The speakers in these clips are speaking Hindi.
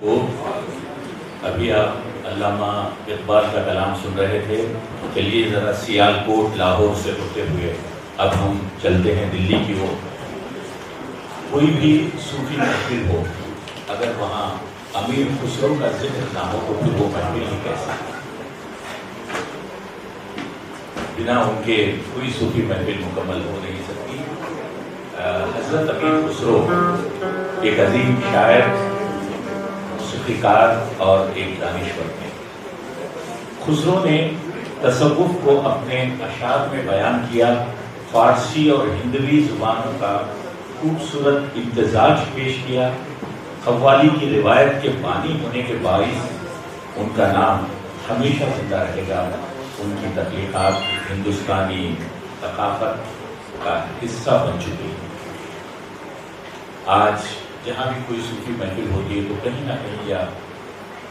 तो अभी आप अल्लामा इकबाल का कलाम सुन रहे थे। चलिए ज़रा सियालकोट लाहौर से होते हुए अब हम चलते हैं दिल्ली की ओर। कोई भी सूफी महफिल हो, अगर वहाँ अमीर खुसरो का जिक्र ना हो तो फिर वो महफिल ही कैसा। बिना उनके कोई सूफी महफिल मुकम्मल हो नहीं सकती। हज़रत अमीर खुसरो एक अजीम शायर, सूफीकार और एक दानिश्वर थे। खुसरो ने तसव्वुफ को अपने अशार में बयान किया। फारसी और हिंदवी जुबानों का खूबसूरत इम्तिजाज पेश किया। कव्वाली की रिवायत के बानी होने के बाइस उनका नाम हमेशा जिंदा रहेगा। उनकी तख्लीकात हिंदुस्तानी सकाफत का हिस्सा बन चुकी है। आज जहाँ भी कोई सूफी महफिल होती है तो कहीं ना कहीं या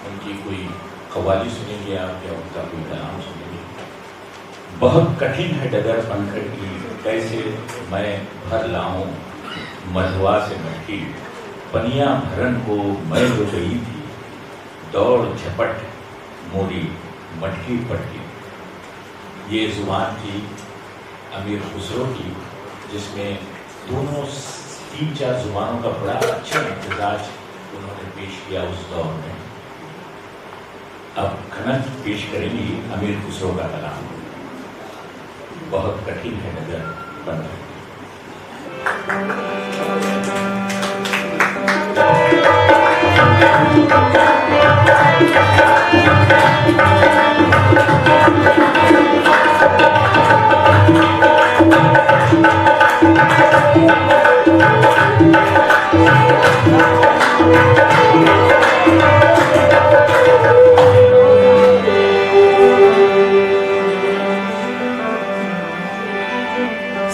उनकी कोई कव्वाली सुनेंगे आप या उनका कोई कलाम सुनेंगे। बहुत कठिन है डगर पंखड़ की, कैसे मैं भर लाऊं मधुआ से मटकी। पनिया भरन को मैं जो गई थी, दौड़ झपट मोरी मटकी पटकी। ये जुबान थी अमीर खुसरो की, जिसमें दोनों 3-4 जुबानों का बड़ा अच्छा इम्तिजाज उन्होंने पेश किया उस दौर में। अब खनक पेश करेंगी अमीर खुसरो का कलाम। बहुत कठिन है नजर बन रही।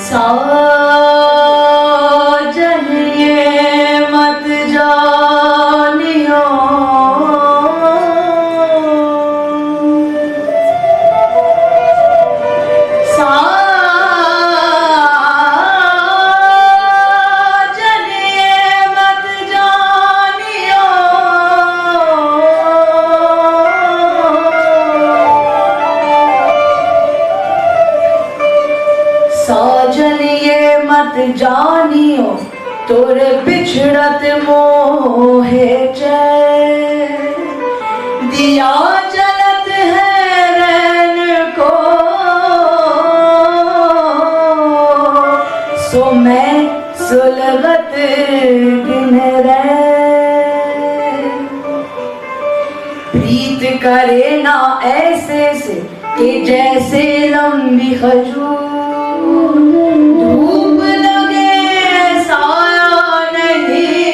साजन ये मत जानियो, साजन ये मत जानियो, साजन ये मत जानियो, तोरे बिछड़त मोहे चैन। दिया जलत है रैन को, सो मैं सुलगत दिन रैन। प्रीत करे ना ऐसे से कि जैसे लंबी खजूर, धूप लगे साया नहीं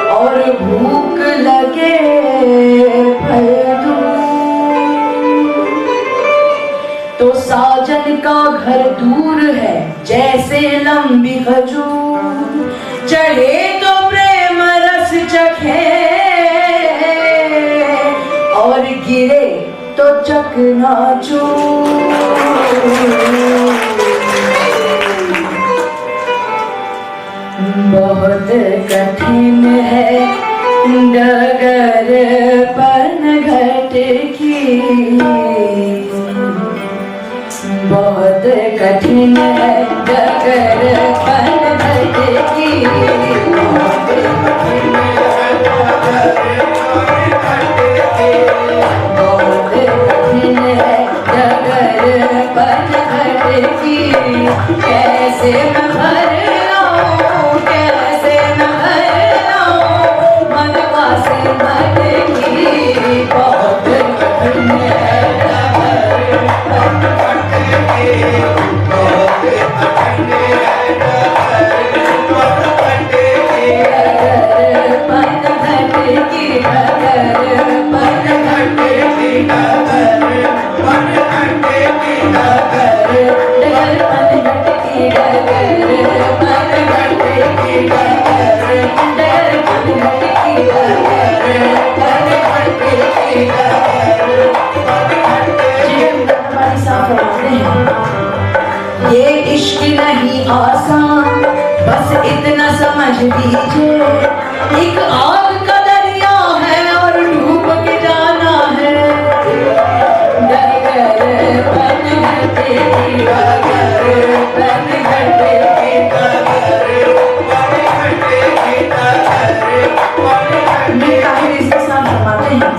और भूख लगे फल दूर। तो साजन का घर दूर है जैसे लंबी खजूर, चढ़े तो प्रेम रस चखे और गिरे तो चकनाचूर। बहुत कठिन है डगर पनघट की, बहुत कठिन है डगर पनघट की। बहुत कठिन है डगर पनघट की। कैसे मैं भर लाऊं, कैसे मैं भर लाऊं मधुआ से मटकी। बहुत कठिन है डगर पनघट की, बहुत कठिन है डगर पनघट की। डगर पनघट की, डगर पनघट की, डगर पनघट की, डगर पनघट की, डगर पनघट की, डगर पनघट की, डगर पनघट की, डगर पनघट की। ये इश्क नहीं आसान, बस इतना समझ लीजिए, एक आग का दरिया है और डूब के जाना है। डगर पनघटे की डगर, पनघटे की डगर, पनघटे की डगर। ये ताहिर इसके साथ फरमाते हैं,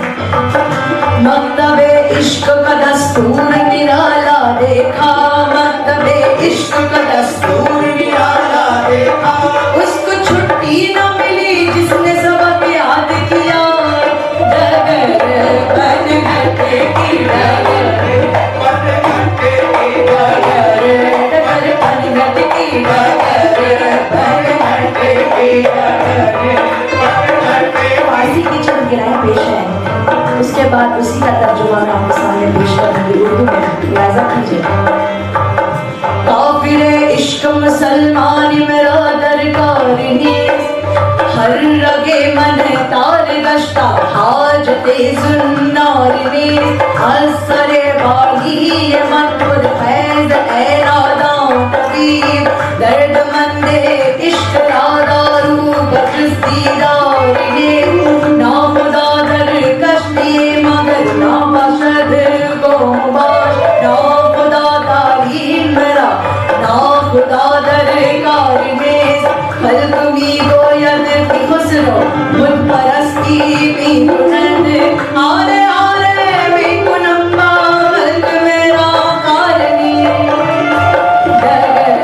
मकतबे इश्क का दस्तूर निराला देखा, मकतबे इश्क का दस्तूर निराला देखा। उसको छुट्टी न मिली जिसने सबक याद किया। डगर पनघटे की डगर, पनघटे की डगर, डगर पनघटे की डगर, पनघटे की डगर। फारसी की चंद गिराएं पेश है, उसके बाद उसी का तर्जुमा मैं आपके सामने पेश करूंगी उर्दू में, लिहाजा कीजिए। काफिरे इश्क मुसलमान मेरा दरकार नीज़, हर रगे मन तार गश्ता हाजते जुन्नार नीज़। असरे बागी ये मन खुद फैज़ ए नादां तबीब, दर्द मंदे इश्क दारू बजुज़ दीदार नीज़। ना खुदा दर कश्ती मगर ना बशद गोबाश, ना खुदा तारीम मेरा ना खुदा दर कारनेज़। खल्क मी गोयद की खुसरो बुत परस्ती मी कुनंद, आरे आरे मी कुनम्बा खल्क मेरा कारनी। डगर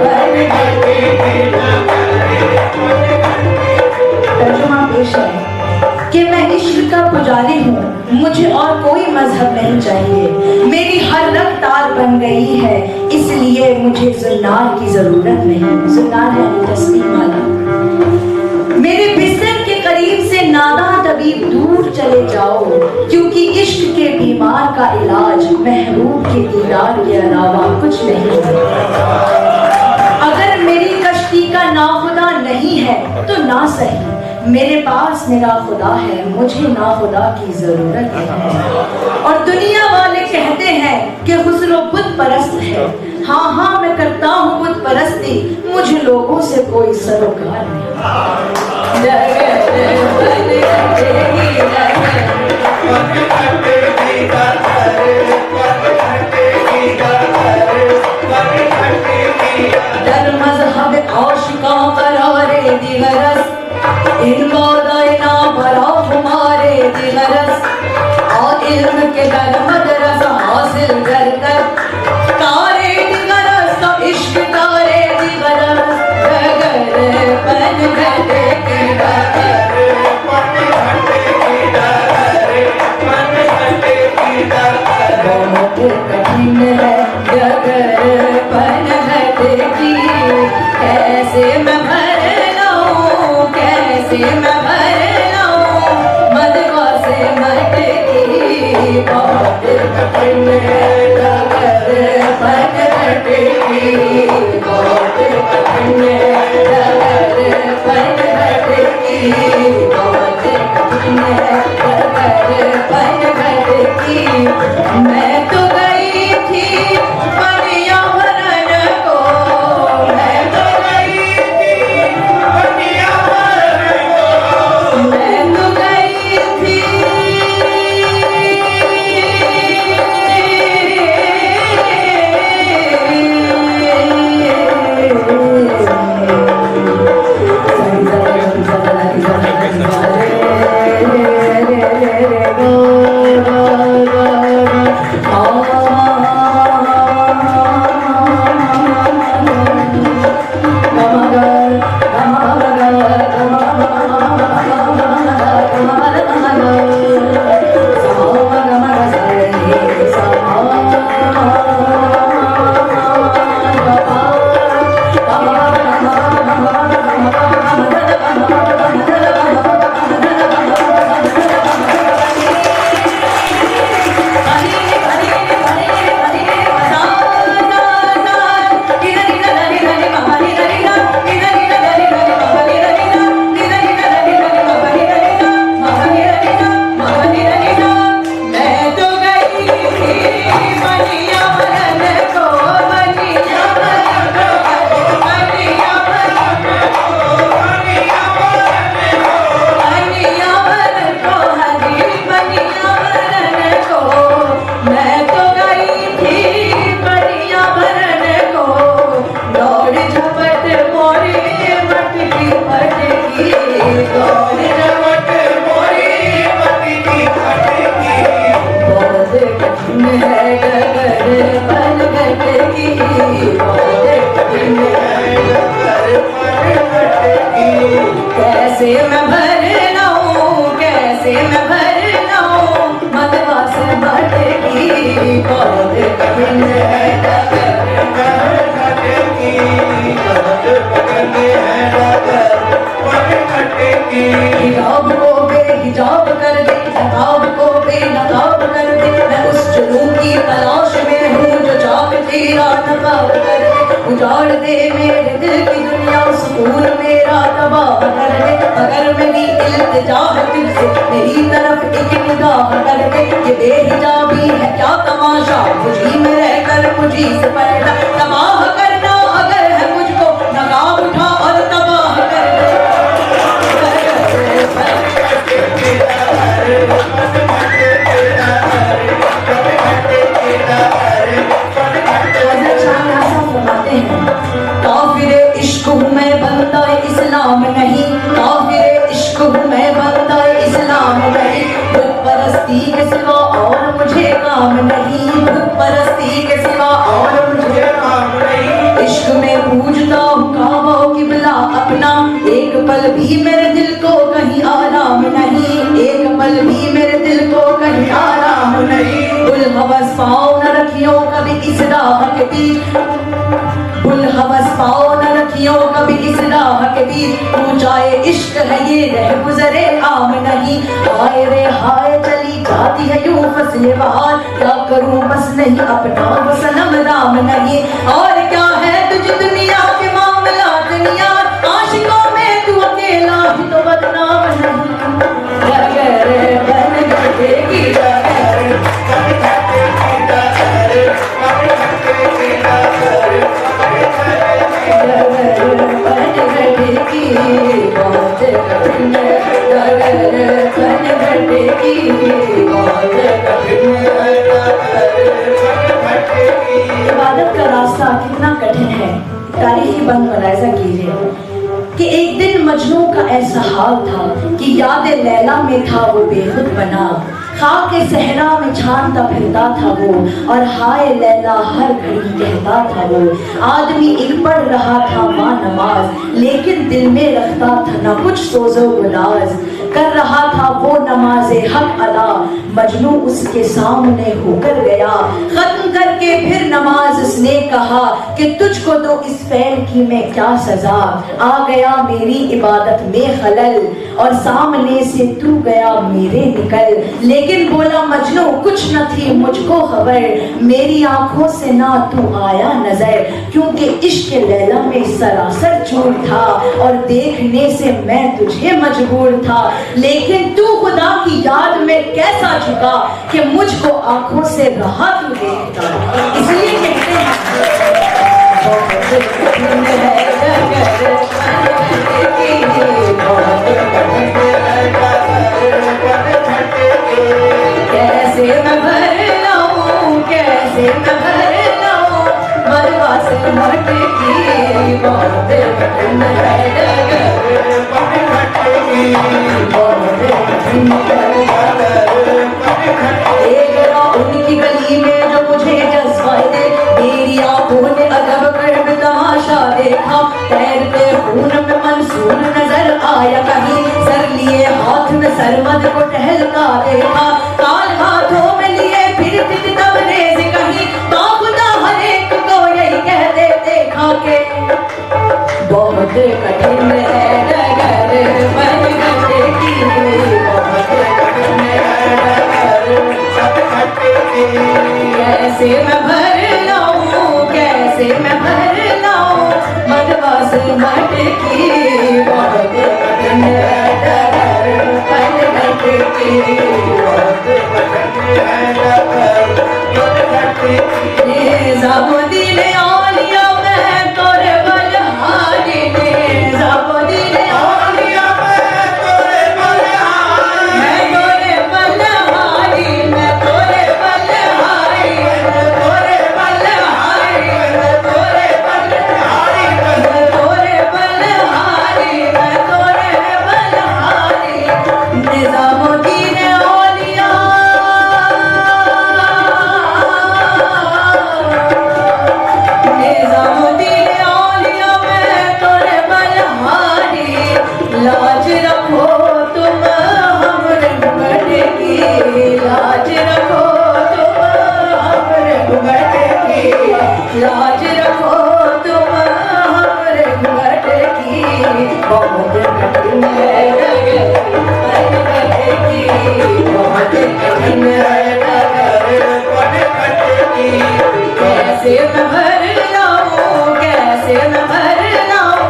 पनघटे की तर्जुमा पेश है कि मैं इश्क का पुजारी हूँ, मुझे और कोई मजहब नहीं चाहिए। मेरी हर रग तार बन गई है, इसलिए मुझे जुन्नार की जरूरत नहीं। जुन्नार यानी तस्बीह वाला। मेरे बिस्तर के करीब से नादां तबीब दूर चले जाओ, क्योंकि इश्क के बीमार का इलाज महबूब के दीदार के अलावा कुछ नहीं है। अगर मेरी कश्ती का नाखुदा नहीं है तो ना सही, मेरे पास मेरा खुदा है, मुझे ना खुदा की जरूरत है। और दुनिया वाले कहते हैं कि खुसरो बुत परस्त है। हाँ हाँ मैं करता हूँ बुत परस्ती, मुझे लोगों से कोई सरोकार नहीं। दर मज़हब आशिका करारे दिगरस, इन मौदाइना बरा हमारे दिगरस। और इल्म के दर मदरस हासिल कर कर तारे दिगरस, तो इश्क तारे दिगरस। डगर पनघटे की डगर, पनघटे की डगर, पनघटे की डगर। बहुत कठिन है डगर पनघटे की, कैसे मैं भर लाऊं, कैसे मैं भर लाऊं मदवा से मटकी। बहुत कठिन है डगर पनघटे की, बहुत कठिन है डगर पनघटे की, बहुत कठिन है डगर पनघटे की। मैं तो गई थी बनिया भरन को, मैं तो गई थी बनिया भरन को, मैं तो गई थी कैसे मैं भर लाऊं, कैसे मैं भर लाऊं, मदवा से भटकी बहुत कठिन है हिजाब को बेहिजाब कर दे, नकाब को बेनकाब कर दे, मैं उस जुनून की तलाश में हूँ जो चाक तेरा नकाब कर दे, उजाड़ दे मेरे दिल की दुनिया, सुकून मेरा तबाह कर दे, अगर मेरी इल्तिजा है तुझसे मेरी तरफ एक निगाह कर दे, ये बेहिजाबी है क्या तमाशा, मुझी में रहकर मुझी से पर्दा तबाह करना, अगर है मुझको नकाब उठा और तबाह कर दे। काफिरे इश्क हूँ मैं बंदा इस्लाम नहीं, काफिरे इश्क हूँ मैं बंदा इस्लाम नहीं, बुत परस्ती के सिवा और मुझे काम नहीं, बुत परस्ती के सिवा और मुझे काम नहीं, इश्क में पूजता हूँ काबा किबला अपना, एक पल भी मेरे दिल को कहीं आराम नहीं, एक पल भी मेरे दिल को कहीं आराम नहीं, बुल हवस पाओ न रखियो कभी इस राह के बीच, बुल हवस पाओ न रखियो कभी इस राह के बीच, ऊंचाए इश्क है ये रह गुजरे आम नहीं, हाय रे हाय चली जाती है यूं फसले बहार, क्या करूं बस नहीं अपना वो सनम राम नहीं, और क्या है तुझ दुनिया के मामला दुनिया, आशिकों में तू अकेला ही तो बदनाम नहीं, डगर बन गएगी इबादत का रास्ता कितना कठिन है, तारीखी बंद मुलाहिजा कीजिए कि एक दिन मजनू का ऐसा हाल था कि याद लैला में था वो बेखुद बना, खाके सहरा में छानता फिरता था वो, और हाय लैला हर घड़ी कहता था वो, आदमी एक पढ़ रहा था माँ नमाज, लेकिन दिल में रखता था ना कुछ सोजो गुलाज, कर रहा था वो नमाज हक अदा, मजनू उसके सामने होकर गया, खत्म करके फिर नमाज उसने कहा कि तुझको तो इस फैल की मैं क्या सजा, आ गया मेरी इबादत में खलल, और सामने से तू गया मेरे निकल, लेकिन बोला मजनू कुछ न थी मुझको खबर, मेरी आंखों से ना तू आया नजर, क्योंकि इश्क लैला में सरासर झूठ था, और देखने से मैं तुझे मजबूर था, लेकिन तू खुदा की याद में कैसा झुका कि मुझको आंखों से रहा तू देखता, इसलिए कहते हैं कैसे मैं भर लाऊं, कैसे मैं भर लाऊं, मरवा से भटकी बहुत कठिन है उनकी गली में जो मुझे जज्बा दे, मेरी आंखों ने अदब कर तमाशा देखा, तैरते खून में मंसूर नजर आया कहीं, सर लिए हाथ में सरमद को टहलता देखा, काल हाथों में लिए फिरती तबरेज कहीं, बाखुदा हर एक को यही कहते देखा के बहुत कठिन है डगर बन गए की, बहुत कठिन है डगर कैसे मैं भर लाऊं, कैसे मैं भर लाऊं, मदवा से भटकी बहुत कठिन है डगर बन गए की, बहुत कठिन है डगर निज़ामुद्दीन औलिया मैं तोरे बलहारी, निज़ामुद्दीन औलिया मैं तोरे बलहारी, मैं तोरे बलहारी, मैं तोरे बलहारी, मैं तोरे बलहारी, मैं तोरे बलहारी, मैं तोरे बलहारी, मैं तोरे बलहारी, निज़ामुद्दीन औलिया बहुत कठिन है डगर पनघट की, बहुत कठिन है डगर पनघट की। कैसे मैं भर लाऊं, कैसे मैं भर लाऊं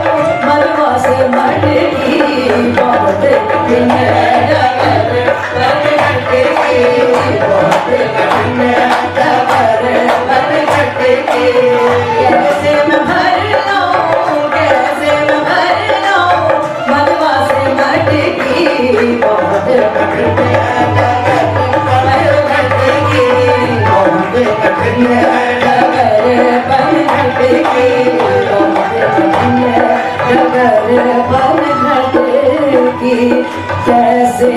मलबा से मटकी, बहुत कठिन है डगर पनघट की, बहुत कठिन है डगर पनघट की। कैसे मैं भर लाऊं, कैसे मैं भर लाऊं मलबा से मटकी, बहुत कठिन है डगर पनघट की, बहुत कठिन है डगर पनघट की, बहुत कठिन है डगर पनघट की। कैसे